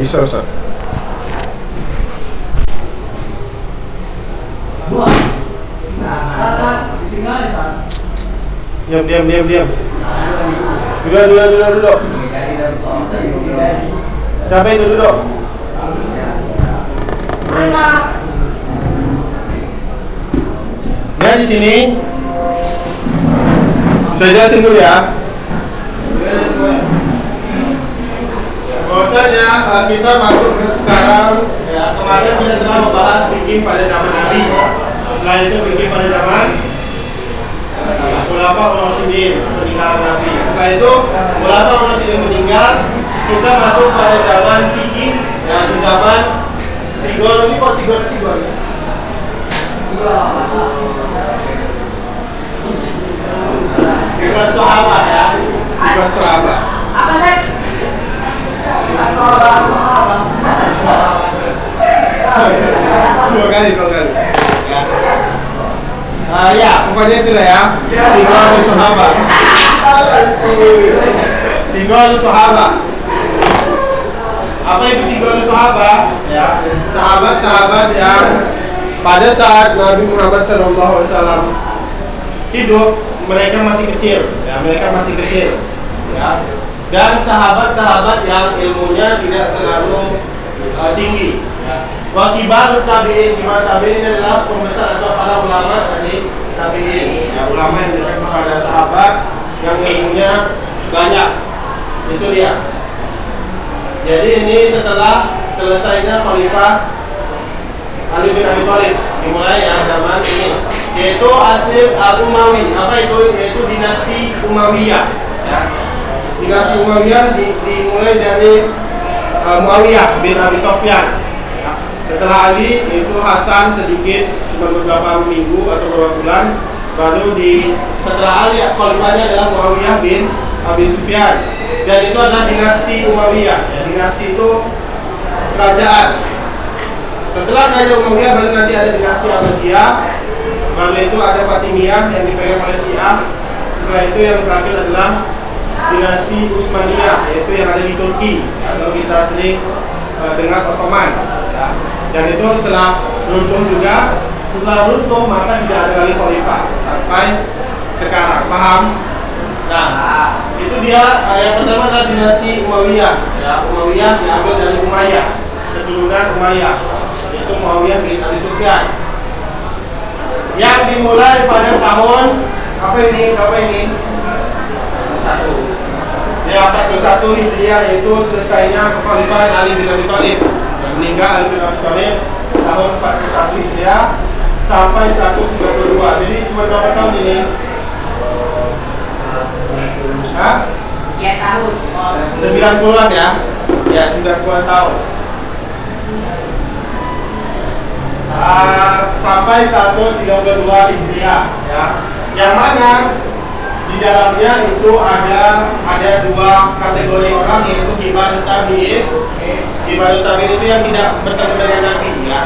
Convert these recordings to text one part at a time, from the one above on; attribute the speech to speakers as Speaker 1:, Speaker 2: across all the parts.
Speaker 1: bisa Ustaz. Diam. Duduk. Siapa itu duduk? Dia di sini. Saya jelasin dulu ya. Bahwasanya kita masuk ke sekarang ya, kemarin kita telah membahas fikih pada zaman Nabi. Setelah itu fikih pada zaman ulama Rasyidin meninggal Nabi. Setelah itu ulama Rasyidin meninggal, kita masuk pada zaman fikih ya, di zaman Sigol. Ini kok Sigol ya? Sigol sahabat ya. Sigol sahabat.
Speaker 2: Apa sih?
Speaker 1: Dua kali ya. Ya, pokoknya itulah ya. Sigol sahabat. Sigol sahabat. Apa itu sigol sahabat? Ya, sahabat-sahabat yang pada saat Nabi Muhammad SAW hidup, mereka masih kecil. Ya. Dan sahabat-sahabat yang ilmunya tidak terlalu tinggi. Wa kibarut tabi'in, kibar tabi'in adalah pembesar atau para ulama dari tabi'in. Ya, ulama yang dekat kepada sahabat yang ilmunya banyak. Itu dia. Jadi ini setelah selesainya Khalifah Ali bin Abi Thalib, dimulai ya zaman ini, yaitu Asir Al-Umawi. Apa itu? Yaitu dinasti Umayyah. Ya. Dinasti Umayyah dimulai dari Muawiyah bin Abi Sufyan. Ya. Setelah Ali itu Hasan sedikit, cuma beberapa minggu atau beberapa bulan, baru setelah Ali khalifahnya adalah Muawiyah bin Abi Sufyan. Dan itu adalah dinasti Umayyah. Ya, dinasti itu kerajaan. Setelah kerajaan Umayyah baru nanti ada dinasti Abbasiyah. Baru itu ada Fatimiyah yang dipegang oleh Syiah. Setelah itu yang terakhir adalah dinasti Utsmaniyah, yaitu yang ada di Turki, atau kita sering dengar Ottoman. Ya. Dan itu setelah runtuh juga. Setelah runtuh maka tidak ada lagi khalifah sampai sekarang. Paham? Nah, itu dia yang pertama adalah dinasti Umayyah. Ya, Umayyah diambil dari Umayyah, keturunan Umayyah, yaitu Muawiyah bin Abi Sufyan. Yang dimulai pada tahun apa ini? Ya, 41 Hijriah, yaitu selesainya kekhalifahan Ali bin Abi Thalib. Yang meninggal Ali bin Abi Thalib tahun 41 Hijriah sampai 192. Jadi cuma berapa tahun ini?
Speaker 2: Ya tahun.
Speaker 1: 90-an ya. Ya, 90-an tahun. Sampai 192 Hijriah ya. Yang mana di dalamnya itu ada dua kategori orang, yaitu kibarut tabi'in. Kibarut tabi'in itu yang tidak bertemu dengan Nabi ya.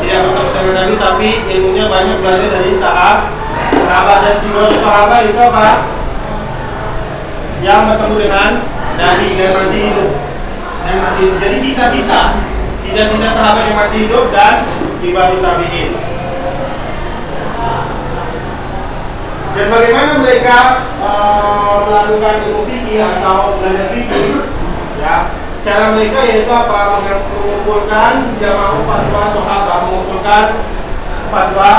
Speaker 1: Tidak bertemu dengan Nabi tapi ilmunya banyak belajar dari sahabat. Dan sigol sahabat itu apa? Yang bertemu dengan Nabi dan masih hidup. Jadi sisa-sisa sahabat yang masih hidup dan kibarut tabi'in. Dan bagaimana mereka melakukan ilmu fikih atau belajar fikih? Ya, cara mereka yaitu apa? Mengumpulkan jamaah fatwa sahabat, mengumpulkan fatwa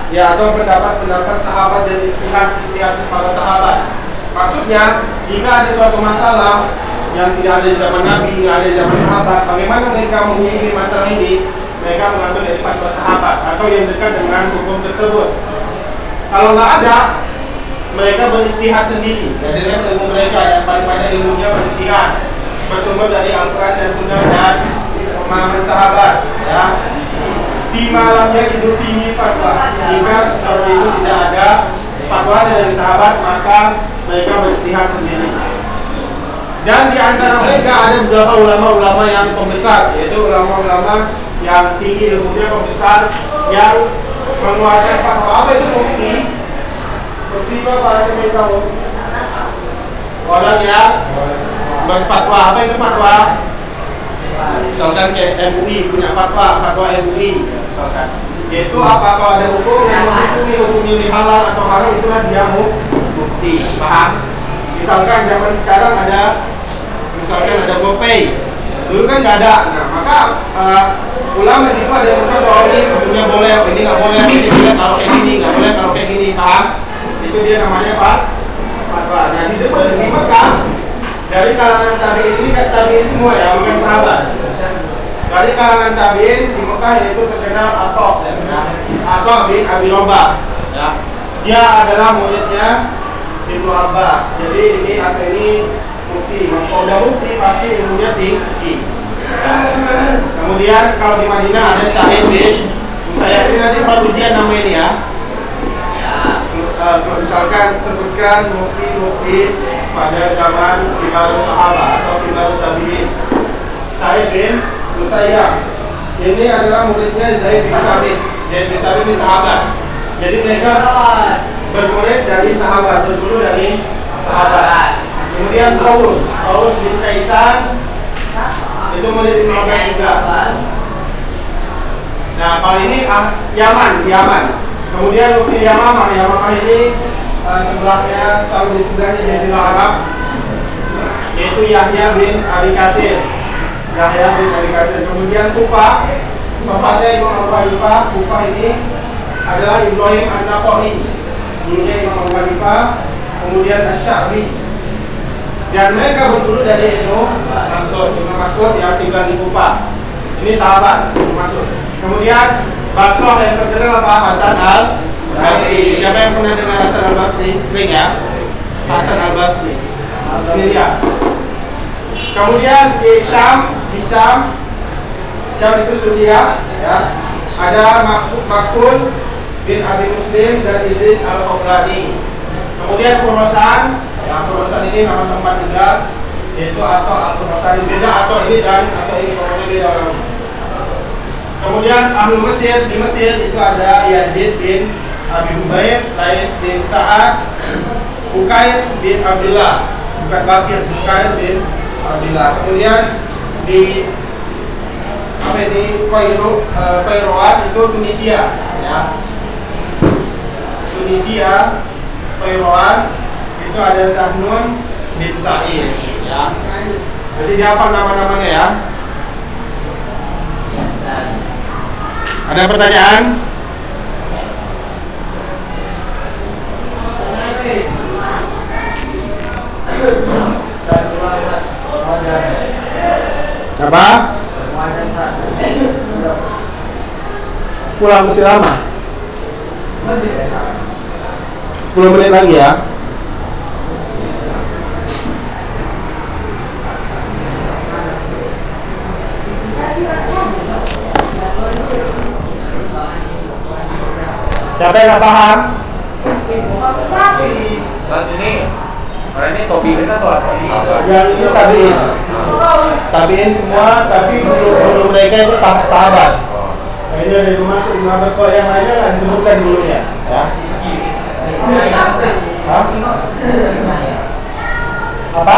Speaker 1: ya, atau pendapat sahabat dan istihad para sahabat. Maksudnya, jika ada suatu masalah yang tidak ada di zaman Nabi, tidak ada di zaman sahabat, bagaimana mereka menghukumi masalah ini? Mereka mengambil dari fatwa sahabat atau yang dekat dengan hukum tersebut. Kalau nggak ada, mereka beristihad sendiri. Dan dengan ilmu mereka yang paling banyak ilmunya beristihad, bersumber dari Al-Quran dan Sunnah dan pemahaman sahabat. Ya, di malamnya Idul Fitri fatwa. Jika sesuatu itu tidak ada fatwa dari sahabat, maka mereka beristihad sendiri. Dan di antara mereka ada beberapa ulama-ulama yang pembesar, yaitu ulama-ulama yang tinggi ilmunya, pembesar, yang mengeluarkan fatwa. Apa itu mufti? Mufti itu apa? Saya tahu. Orang yang berfatwa. Apa itu fatwa? Misalkan kayak MUI punya fatwa MUI ya, misalkan. Yaitu apa, kalau ada hukum yang hukumnya ini halal atau haram, itulah dia mufti. Paham? Misalkan zaman sekarang ada GoPay. Dulu kan nggak ada. Nah, maka ulama itu ada yang berkata bahwa ini hukumnya boleh, ini nggak boleh, ini boleh kalau kayak gini, nggak boleh kalau kayak gini. Paham? Itu dia namanya fatwa. Nah, di Mekah dari kalangan tabi'in ini kan tabi'in semua ya, bukan sahabat. Dari kalangan tabi'in di Mekah yaitu terkenal Atha bin Abi Rabah. Ya. Dia adalah muridnya Ibnu Abbas. Jadi ini mufti. Kalau udah mufti pasti ilmunya tinggi. Ya. Kemudian kalau di Madinah ada Sa'id bin Musayyab. Ini nanti Pak ujian nama ini ya. Misalkan sebutkan mufti pada zaman kibarus sahabat atau kibarus tabi'in. Sa'id bin Musayyab. Ini adalah muridnya Zaid bin Sabit. Zaid bin Sabit ini sahabat. Jadi mereka bermurid dari sahabat, berguru dari sahabat. Kemudian Taurus bin Kaisan itu murid Ibnu Abbas juga. Nah, kalau ini Yaman. Kemudian mufti Yamamah ini sebelahnya Saudi, sebelahnya Jazirah Arab, yaitu Yahya bin Abi Katsir. Kemudian Kufah, tempatnya Imam Abu Hanifah. Kufah ini adalah Ibrahim An-Nakhai, dulunya Imam Abu Hanifah. Kemudian Asy-Sya'bi. Dan mereka berguru dari Ibnu Mas'ud yang tinggal di Kufah. Ini sahabat Ibnu Mas'ud. Kemudian Basrah yang terkenal apa? Hasan al-Basri. Siapa yang pernah dengar Hasan al-Basri? Sering ya? Hasan al-Basri. Ini dia. Kemudian di Syam itu Suriah ya. Ada Makul bin Abi Muslim dan Idris al-Khawlani. Kemudian Khurasan ini nama tempat tinggal, yaitu Khurasan beda atau ini pokoknya beda orang. Kemudian Ahlul Mesir, di Mesir itu ada Yazid bin Abi Hubayb, Lais bin Sa'ad, Ukair bin Abdullah, bukan Bakir, Ukair bin Abdullah. Kemudian di Kairouan itu Tunisia ya. Kairouan itu ada Sahnun bin Sa'id ya. Jadi apa nama-namanya ya? Ada pertanyaan? Apa? Pulang masih lama? 10 menit lagi ya. Siapa yang nggak paham? Ini topi kita atau apa? Yang itu tabiin semua, tapi guru mereka itu sahabat. Nah, ini ada masuk Ibnu Abbas, kok yang lainnya nggak disebutkan dulunya, ya. Apa?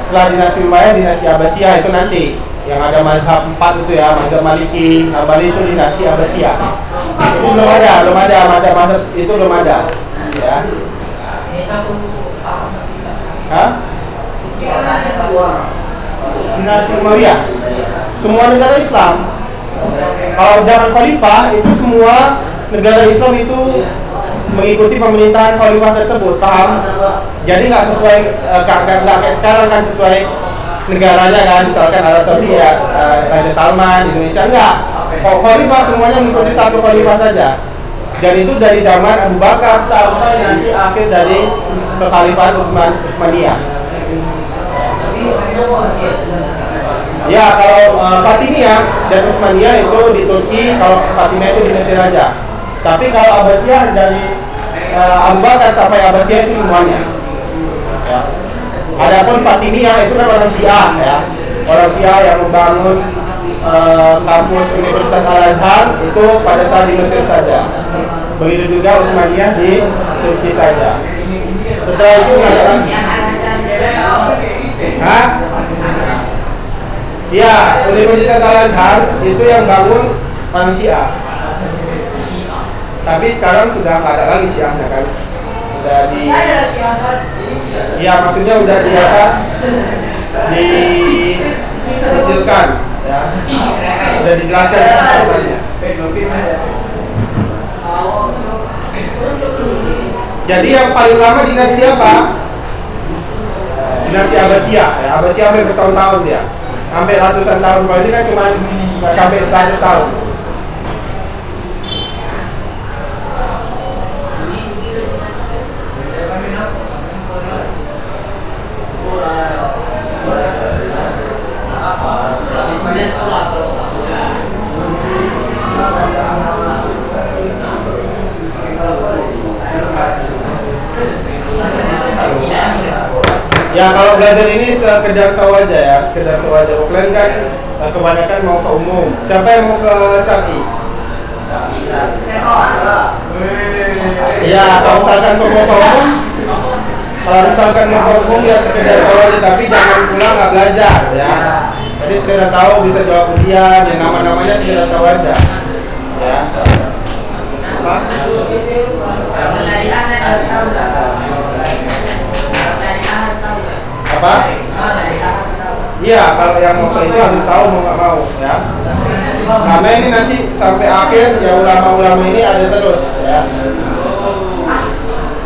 Speaker 1: Setelah dinasti Umayyah, dinasti Abbasiyah itu nanti yang ada mazhab 4 itu ya, mazhab Maliki, Hambali itu dinasti Abbasiyah. Itu belum ada mazhab itu belum ada, ya. Hah? Dinasti Umayyah. Semua negara Islam. Kalau zaman Khalifah itu semua negara Islam itu mengikuti pemerintahan Khalifah tersebut, paham? Jadi nggak sesuai, nggak kayak sekarang kan sesuai negaranya kan, misalkan Arab Saudi ya, Raja Salman, Indonesia enggak. Kalau Khalifah semuanya mengikuti satu Khalifah saja. Dan itu dari zaman Abu Bakar sampai nanti akhir dari kekhalifahan Utsmaniyah. Ya, kalau Fatimiyah dan Utsmaniyah itu di Turki, kalau Fatimiyah itu di Mesir aja. Tapi kalau Abbasiyah dari Abu Bakar sampai Abbasiyah itu semuanya. Ya. Adapun Fatimiyah itu kan orang Syiah ya. Orang Syiah yang membangun kampus Universitas Al-Azhar itu pada saat di Mesir saja. Begitu juga Utsmaniyah di Turki saja. Setelah itu Iya, Universitas Al-Azhar itu yang bangun manusia. Tapi sekarang sudah nggak ada lagi Syiahnya kan? Udah di. Iya, maksudnya udah di apa? Dikecilkan, ya. Udah dijelaskan sebenarnya. Jadi yang paling lama dinasti apa? Dinasti Abbasiyah. Ya, Abbasiyah sampai bertahun-tahun ya. Sampai ratusan tahun. Kalau ini kan cuma sampai 100 tahun. Ya kalau belajar ini sekedar tahu aja ya, sekedar tahu aja. Kalian kan kebanyakan mau ke umum. Siapa yang mau ke Syar'i? Ya kalau misalkan mau ke umum, kalau misalkan mau ke umum ya sekedar tahu aja, tapi jangan pulang nggak belajar ya. Jadi sekedar tahu bisa jawab ujian, yang nama-namanya sekedar tahu aja. Ya. Apa? Apa? Iya, kalau yang mau ke itu harus tahu mau nggak mau ya. Karena ini nanti sampai akhir ya ulama-ulama ini ada terus ya.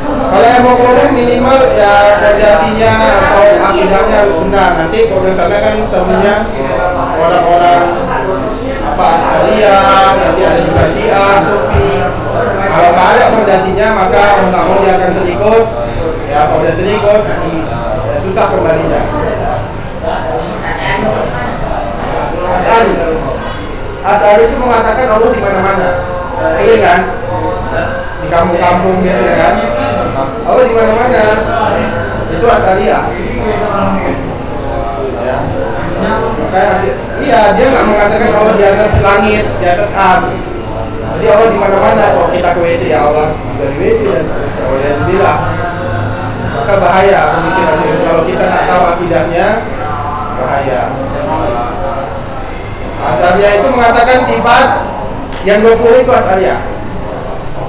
Speaker 1: Kalau yang mau umum minimal ya fondasinya atau akidahnya harus benar. Nanti kalau ke sana kan temennya orang-orang apa Asy'ariyah, nanti ada juga Syiah, Sufi. Kalau nggak ada fondasinya maka mau nggak mau dia akan terikut. Ya kalau dia terikut ya susah kembalinya. Asy'ari itu mengatakan Allah di mana-mana. Sering kan? Di kampung-kampung gitu kan? Allah di mana-mana. Itu Asy'ariyah. Ya. Makanya iya dia nggak mengatakan Allah di atas langit, di atas ars. Jadi Allah di mana-mana. Kalau kita ke WC ya Allah dari WC dan seterusnya. Oleh bilang maka bahaya pemikiran itu. Kalau kita nggak tahu akidahnya bahaya. Asy'ariyah itu mengatakan sifat yang 20 itu Asy'ariyah.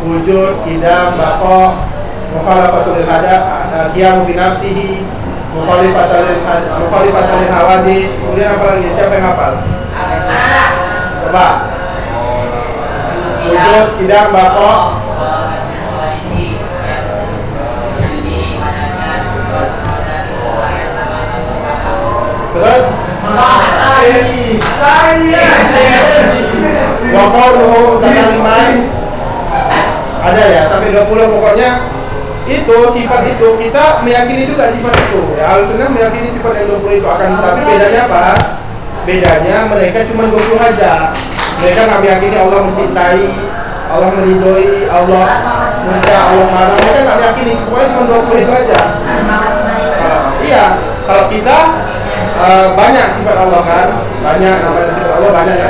Speaker 1: Wujud, qidam, baqa, mukhalafatul hadath, qiyam bi nafsihi, mukhalifatul hawadis. Kemudian apa lagi? Siapa yang hafal? Coba. Wujud, qidam, baqa. Terus Waqauluhu takaliman ada ya sampai 20 pokoknya itu sifat itu kita meyakini juga sifat itu ya. Al-Sunnah meyakini sifat yang 20 itu akan, tapi bedanya apa? Bedanya mereka cuma 20 aja. Mereka nggak meyakini Allah mencintai, Allah meridhoi, Allah murka, Allah marah. Mereka nggak meyakini, pokoknya cuma 20 itu aja. Iya, kalau kita banyak sifat Allah kan, banyak nama dan sifat Allah banyak ya.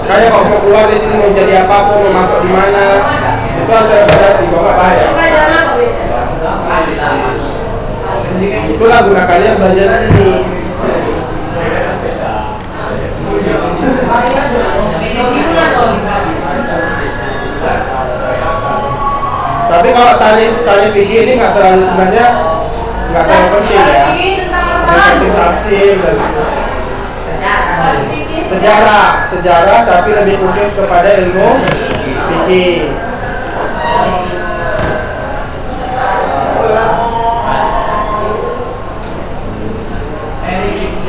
Speaker 1: Kayak kalau mau keluar dari sini mau jadi apapun, mau masuk di mana, itu harus ada fondasi, kok nggak bahaya. Itulah gunakannya belajar di sini. Tapi kalau tali fikih ini nggak terlalu sebenarnya nggak terlalu penting ya. Seperti tafsir dan sejarah tapi lebih khusus kepada ilmu fikih.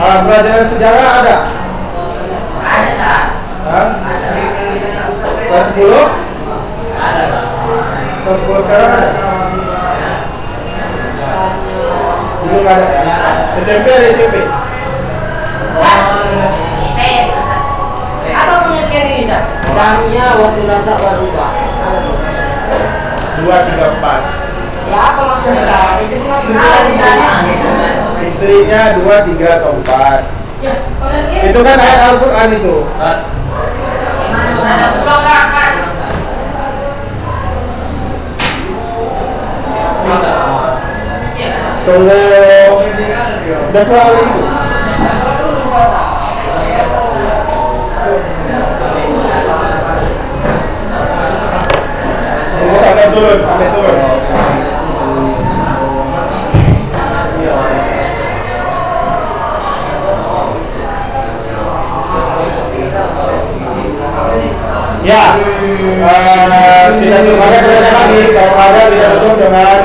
Speaker 1: Pelajaran sejarah ada? Ada. Kelas 10? Ada. Kelas 10 sekarang ada? Dulu nggak ada ya? SMP ada SMP?
Speaker 2: Apa pengertian ini, Cak? Kaminya waktu nasa waruba.
Speaker 1: 2, 3, 4.
Speaker 2: Ya apa maksudnya? Itu kan
Speaker 1: Istrinya 2, 3, atau 4.
Speaker 2: ya,
Speaker 1: Itu kan ayat Al-Quran itu. tunggu dua kali itu. Sampai turun, sampai turun. Ya, tidak ada lagi. Kalau ada kita tutup dengan